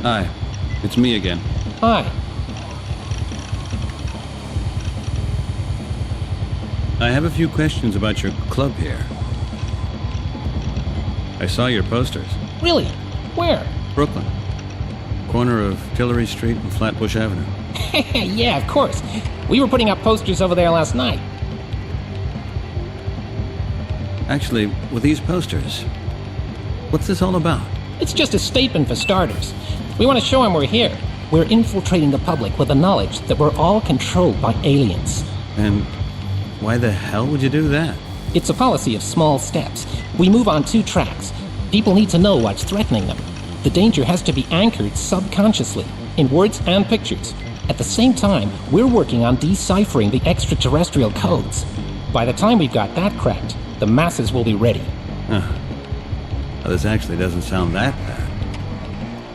Hi, it's me again. Hi. I have a few questions about your club here. I saw your posters. Really? Where? Brooklyn. Corner of Tillery Street and Flatbush Avenue. Yeah, of course. We were putting up posters over there last night. Actually, with these posters, what's this all about? It's just a statement for starters. We want to show them we're here. We're infiltrating the public with the knowledge that we're all controlled by aliens. And why the hell would you do that? It's a policy of small steps. We move on 2 tracks. People need to know what's threatening them. The danger has to be anchored subconsciously, in words and pictures. At the same time, we're working on deciphering the extraterrestrial codes. By the time we've got that cracked, the masses will be ready. Well, this actually doesn't sound that bad.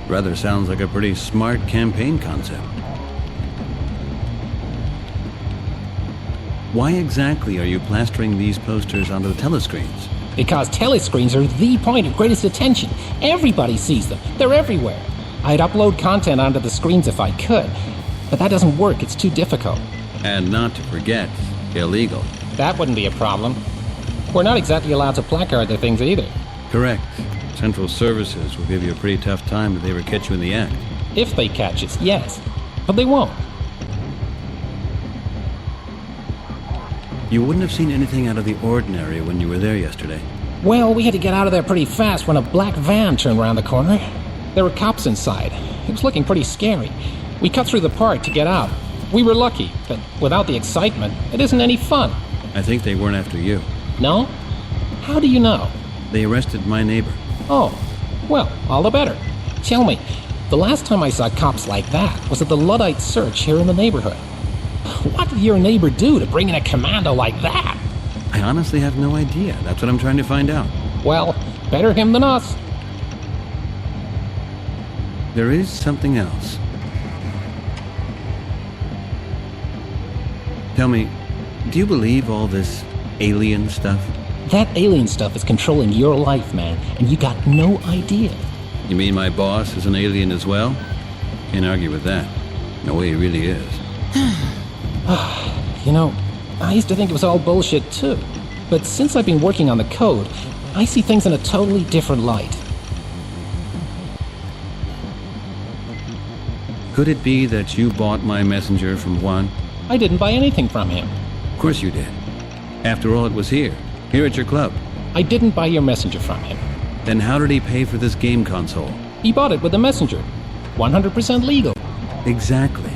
Rather sounds like a pretty smart campaign concept. Why exactly are you plastering these posters onto the telescreens? Because telescreens are the point of greatest attention. Everybody sees them. They're everywhere. I'd upload content onto the screens if I could, but that doesn't work. It's too difficult. And not to forget, illegal. That wouldn't be a problem. We're not exactly allowed to placard the things either. Correct. Central Services will give you a pretty tough time if they ever catch you in the act. If they catch us, yes. But they won't. You wouldn't have seen anything out of the ordinary when you were there yesterday. Well, we had to get out of there pretty fast when a black van turned around the corner. There were cops inside. It was looking pretty scary. We cut through the park to get out. We were lucky, but without the excitement, it isn't any fun. I think they weren't after you. No? How do you know? They arrested my neighbor. Oh, well, all the better. Tell me, the last time I saw cops like that was at the Luddite search here in the neighborhood. What did your neighbor do to bring in a commando like that? I honestly have no idea. That's what I'm trying to find out. Well, better him than us. There is something else. Tell me, do you believe all this alien stuff? That alien stuff is controlling your life, man, and you got no idea. You mean my boss is an alien as well? Can't argue with that. No way he really is. You know, I used to think it was all bullshit too. But since I've been working on the code, I see things in a totally different light. Could it be that you bought my messenger from Juan? I didn't buy anything from him. Of course you did. After all, it was here at your club. I didn't buy your messenger from him. Then how did he pay for this game console? He bought it with the messenger. 100% legal. Exactly.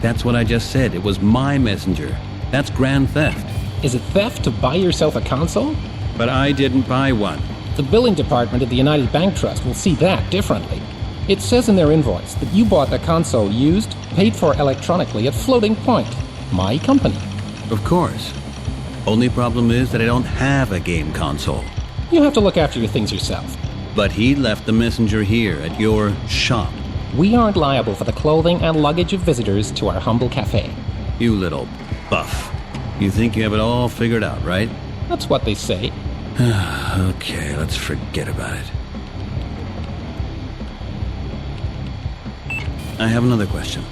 That's what I just said. It was my messenger. That's grand theft. Is it theft to buy yourself a console? But I didn't buy one. The billing department at the United Bank Trust will see that differently. It says in their invoice that you bought the console used, paid for electronically at Floating Point, my company. Of course. Only problem is that I don't have a game console. You have to look after your things yourself. But he left the messenger here at your shop. We aren't liable for the clothing and luggage of visitors to our humble cafe. You little buff. You think you have it all figured out, right? That's what they say. Okay, let's forget about it. I have another question.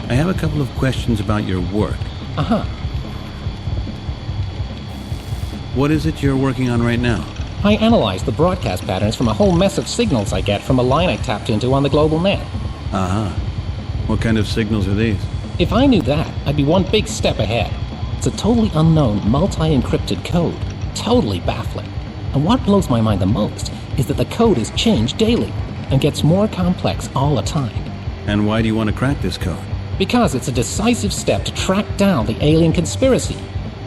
I have a couple of questions about your work. Uh-huh. What is it you're working on right now? I analyze the broadcast patterns from a whole mess of signals I get from a line I tapped into on the global net. Uh-huh. What kind of signals are these? If I knew that, I'd be one big step ahead. It's a totally unknown, multi-encrypted code. Totally baffling. And what blows my mind the most is that the code is changed daily and gets more complex all the time. And why do you want to crack this code? Because it's a decisive step to track down the alien conspiracy.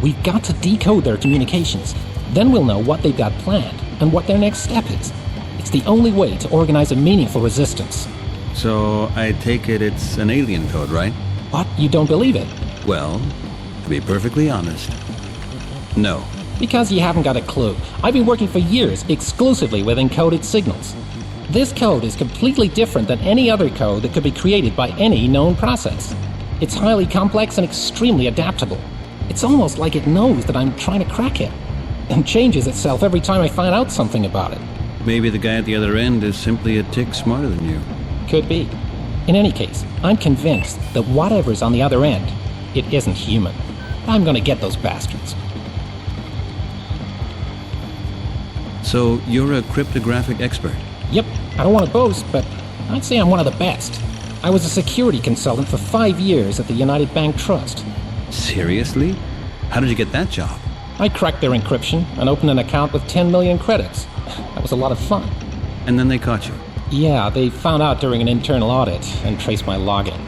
We've got to decode their communications. Then we'll know what they've got planned and what their next step is. It's the only way to organize a meaningful resistance. So I take it it's an alien code, right? What? You don't believe it? Well, to be perfectly honest, no. Because you haven't got a clue. I've been working for years exclusively with encoded signals. This code is completely different than any other code that could be created by any known process. It's highly complex and extremely adaptable. It's almost like it knows that I'm trying to crack it, and changes itself every time I find out something about it. Maybe the guy at the other end is simply a tick smarter than you. Could be. In any case, I'm convinced that whatever's on the other end, it isn't human. I'm gonna get those bastards. So, you're a cryptographic expert? Yep, I don't want to boast, but I'd say I'm one of the best. I was a security consultant for 5 years at the United Bank Trust. Seriously? How did you get that job? I cracked their encryption and opened an account with 10 million credits. That was a lot of fun. And then they caught you? Yeah, they found out during an internal audit and traced my login.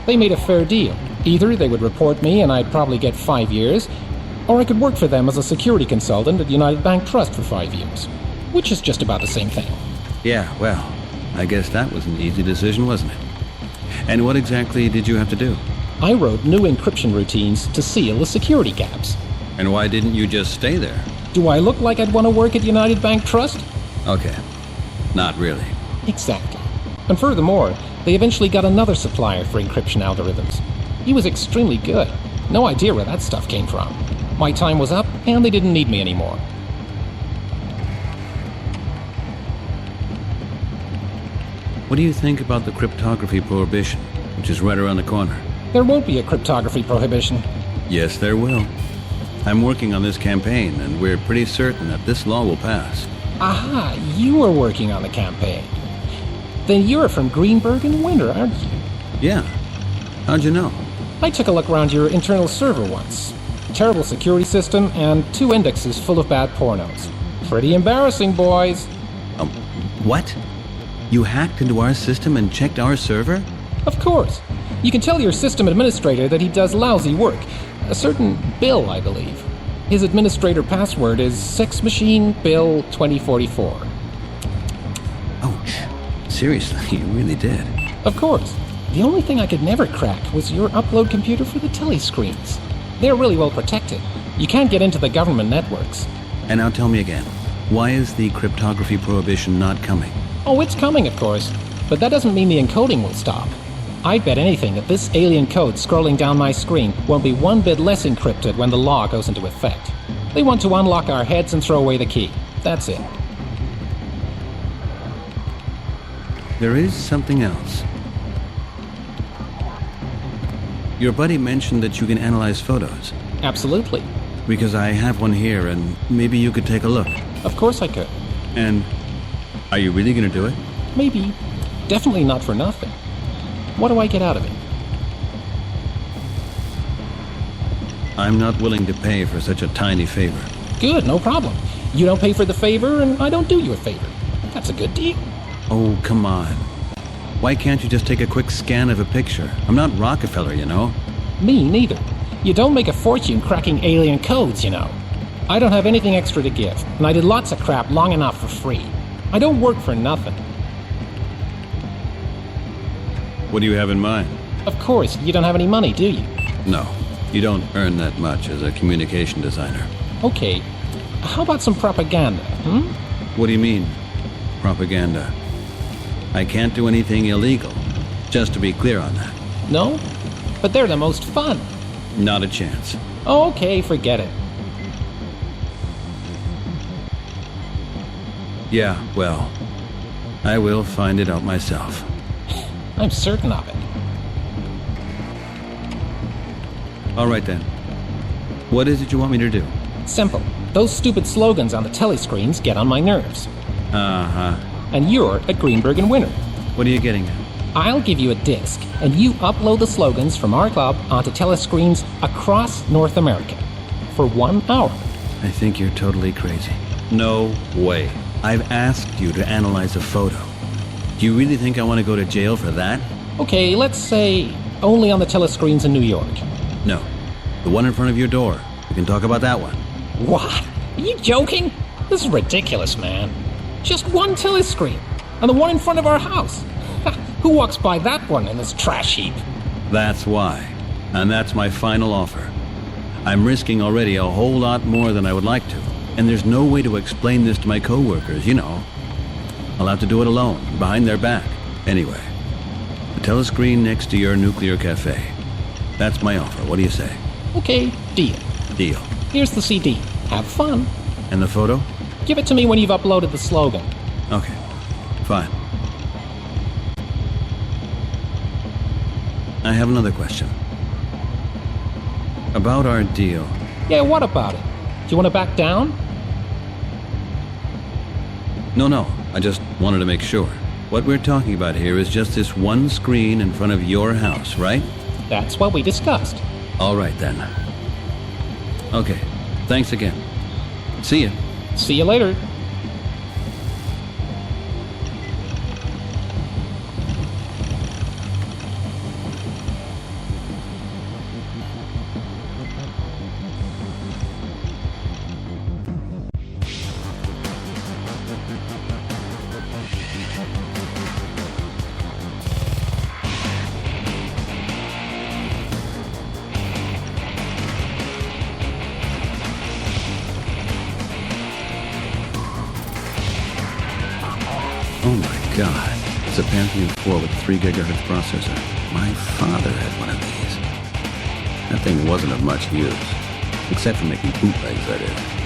They made a fair deal. Either they would report me and I'd probably get 5 years, or I could work for them as a security consultant at United Bank Trust for 5 years. Which is just about the same thing. Yeah, well, I guess that was an easy decision, wasn't it? And what exactly did you have to do? I wrote new encryption routines to seal the security gaps. And why didn't you just stay there? Do I look like I'd want to work at United Bank Trust? Okay, not really. Exactly. And furthermore, they eventually got another supplier for encryption algorithms. He was extremely good. No idea where that stuff came from. My time was up, and they didn't need me anymore. What do you think about the cryptography prohibition, which is right around the corner? There won't be a cryptography prohibition. Yes, there will. I'm working on this campaign, and we're pretty certain that this law will pass. Aha, you were working on the campaign. Then you're from Greenberg and Winter, aren't you? Yeah. How'd you know? I took a look around your internal server once. Terrible security system and 2 indexes full of bad pornos. Pretty embarrassing, boys. What? You hacked into our system and checked our server? Of course. You can tell your system administrator that he does lousy work. A certain Bill, I believe. His administrator password is SexMachineBill2044. Ouch. Seriously, you really did. Of course. The only thing I could never crack was your upload computer for the telescreens. They're really well protected. You can't get into the government networks. And now tell me again, why is the cryptography prohibition not coming? Oh, it's coming, of course. But that doesn't mean the encoding will stop. I'd bet anything that this alien code scrolling down my screen won't be one bit less encrypted when the law goes into effect. They want to unlock our heads and throw away the key. That's it. There is something else. Your buddy mentioned that you can analyze photos. Absolutely. Because I have one here, and maybe you could take a look. Of course I could. And are you really going to do it? Maybe. Definitely not for nothing. What do I get out of it? I'm not willing to pay for such a tiny favor. Good, no problem. You don't pay for the favor, and I don't do you a favor. That's a good deal. Oh, come on. Why can't you just take a quick scan of a picture? I'm not Rockefeller, you know. Me neither. You don't make a fortune cracking alien codes, you know. I don't have anything extra to give, and I did lots of crap long enough for free. I don't work for nothing. What do you have in mind? Of course, you don't have any money, do you? No, you don't earn that much as a communication designer. Okay, how about some propaganda, What do you mean, propaganda? I can't do anything illegal, just to be clear on that. No? But they're the most fun. Not a chance. Okay, forget it. Yeah, well, I will find it out myself. I'm certain of it. All right then. What is it you want me to do? Simple. Those stupid slogans on the telescreens get on my nerves. Uh-huh. And you're at Greenberg and Winter. What are you getting at? I'll give you a disc, and you upload the slogans from our club onto telescreens across North America for 1 hour. I think you're totally crazy. No way. I've asked you to analyze a photo. Do you really think I want to go to jail for that? Okay, let's say only on the telescreens in New York. No. The one in front of your door. We can talk about that one. What? Are you joking? This is ridiculous, man. Just one telescreen, and the one in front of our house. Who walks by that one in this trash heap? That's why. And that's my final offer. I'm risking already a whole lot more than I would like to. And there's no way to explain this to my coworkers, you know. I'll have to do it alone, behind their back. Anyway, the telescreen next to your nuclear cafe. That's my offer. What do you say? Okay, deal. Deal. Here's the CD. Have fun. And the photo? Give it to me when you've uploaded the slogan. Okay, fine. I have another question. About our deal. Yeah, what about it? Do you want to back down? No, I just wanted to make sure. What we're talking about here is just this one screen in front of your house, right? That's what we discussed. All right, then. Okay, thanks again. See ya. See you later. Oh my god. It's a Pentium 4 with a 3 gigahertz processor. My father had one of these. That thing wasn't of much use. Except for making bootlegs, that is.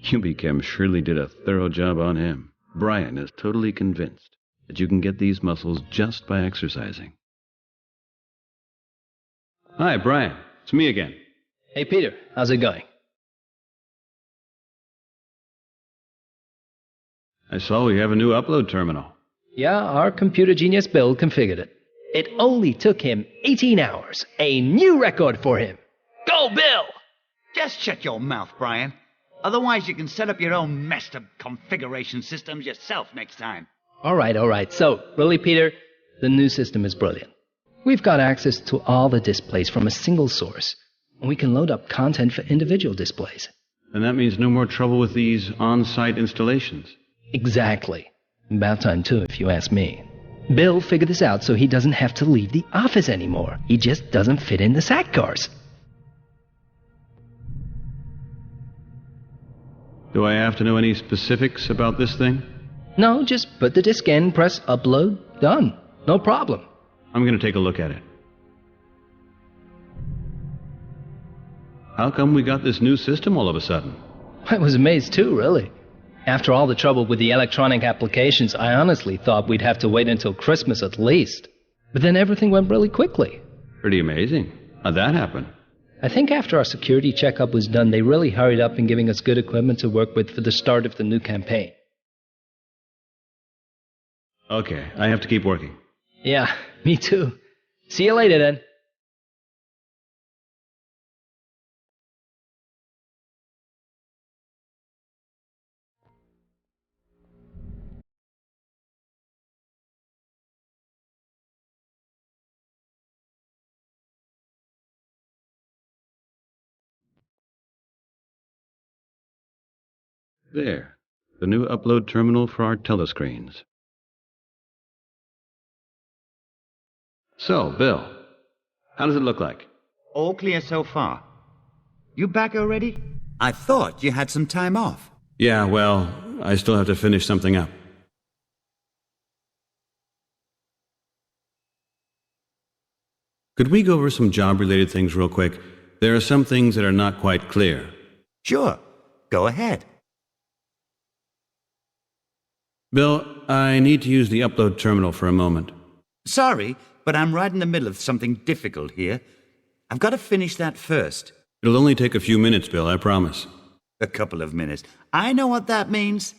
Yubichem surely did a thorough job on him. Brian is totally convinced that you can get these muscles just by exercising. Hi, Brian. It's me again. Hey, Peter. How's it going? I saw we have a new upload terminal. Yeah, our computer genius Bill configured it. It only took him 18 hours. A new record for him. Go, Bill! Just shut your mouth, Brian. Otherwise, you can set up your own messed up configuration systems yourself next time. All right. So, really, Peter, the new system is brilliant. We've got access to all the displays from a single source. And we can load up content for individual displays. And that means no more trouble with these on-site installations. Exactly. About time, too, if you ask me. Bill figured this out so he doesn't have to leave the office anymore. He just doesn't fit in the SAT cars. Do I have to know any specifics about this thing? No, just put the disk in, press upload, done. No problem. I'm going to take a look at it. How come we got this new system all of a sudden? I was amazed too, really. After all the trouble with the electronic applications, I honestly thought we'd have to wait until Christmas at least. But then everything went really quickly. Pretty amazing. How'd that happen? I think after our security checkup was done, they really hurried up in giving us good equipment to work with for the start of the new campaign. Okay, I have to keep working. Yeah, me too. See you later then. There. The new upload terminal for our telescreens. So, Bill, how does it look like? All clear so far. You back already? I thought you had some time off. Yeah, well, I still have to finish something up. Could we go over some job-related things real quick? There are some things that are not quite clear. Sure. Go ahead. Bill, I need to use the upload terminal for a moment. Sorry, but I'm right in the middle of something difficult here. I've got to finish that first. It'll only take a few minutes, Bill, I promise. A couple of minutes. I know what that means.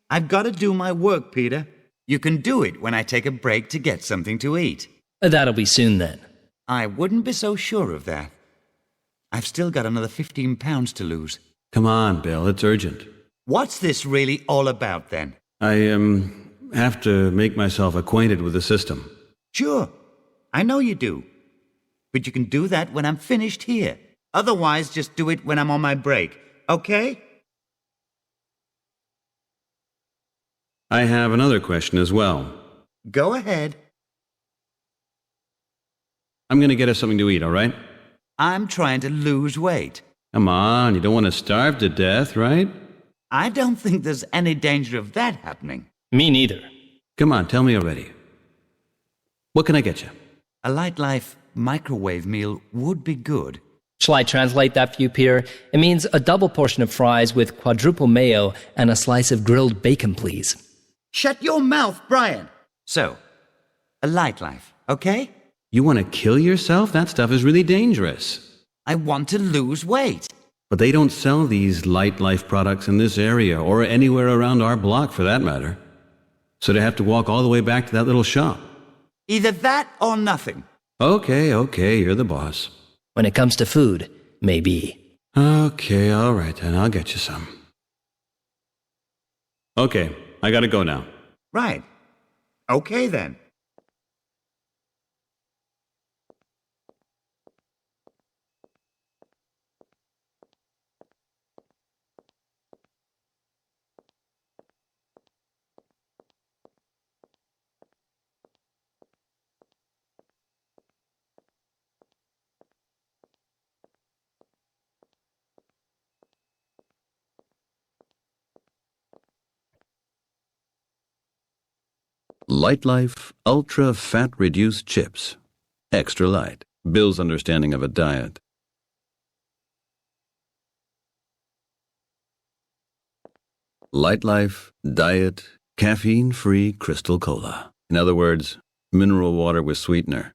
I've got to do my work, Peter. You can do it when I take a break to get something to eat. That'll be soon then. I wouldn't be so sure of that. I've still got another 15 pounds to lose. Come on, Bill, it's urgent. What's this really all about, then? I, have to make myself acquainted with the system. Sure. I know you do. But you can do that when I'm finished here. Otherwise, just do it when I'm on my break. Okay? I have another question as well. Go ahead. I'm going to get us something to eat, all right? I'm trying to lose weight. Come on, you don't want to starve to death, right? I don't think there's any danger of that happening. Me neither. Come on, tell me already. What can I get you? A Light Life microwave meal would be good. Shall I translate that for you, Peter? It means a double portion of fries with quadruple mayo and a slice of grilled bacon, please. Shut your mouth, Brian! So, a Light Life, okay? You want to kill yourself? That stuff is really dangerous. I want to lose weight. But they don't sell these Light Life products in this area, or anywhere around our block for that matter. So they have to walk all the way back to that little shop. Either that or nothing. Okay, you're the boss. When it comes to food, maybe. Okay, all right then, I'll get you some. Okay, I gotta go now. Right. Okay then. Light Life Ultra Fat Reduced Chips. Extra light. Bill's understanding of a diet. Light Life Diet Caffeine-Free Crystal Cola. In other words, mineral water with sweetener.